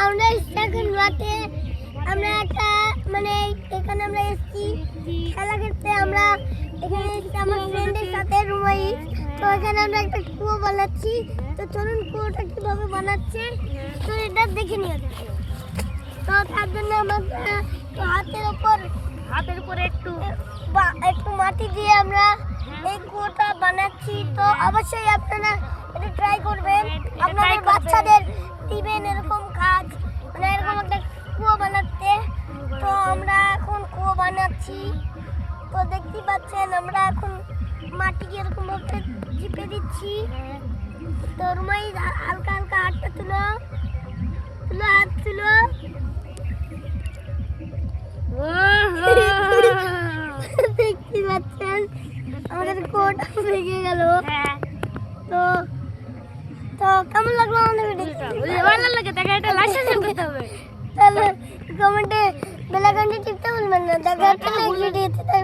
আমরা এখন রাতে আমরা একটা মানে এখানে আমরা এসেছি খেলা খেলতে। আমরা এখানে এসেছি আমার ফ্রেন্ডের সাথে রুমাই। তো এখানে আমরা একটা কুয়ো বানাচ্ছি। তো চলুন কুয়োটা কিভাবে বানাচ্ছে তো এটা দেখে নিয়ে যাবে। তো তার জন্য আমরা হাতের উপরে একটু মাটি দিয়ে আমরা এই কুয়োটা বানাচ্ছি। তো অবশ্যই আপনারা এটা ট্রাই করবেন, আপনাদের বাচ্চাদের দিবেন এরকম কাজ, মানে এরকম একটা কুয়ো বানাতে। তো আমরা এখন কুয়ো বানাচ্ছি। তো দেখতে পাচ্ছেন আমরা এখন মাটি এরকম ভাবে চিপে দিচ্ছি। তো রুমাই হালকা হালকা হাতটা হাত তুলো। দেখতে পাচ্ছেন আমাদের কোট ভেঙে গেল। তো তো কেমন লাগলো আমাদের ভিডিওটা? ভালো লাগে, দেখা এটা লাইক শেয়ার করতে হবে। তাহলে কমেন্টে বেল আইকনটি টিপতে ভুলবেন না। দেখা হচ্ছে নেক্সট ভিডিওতে।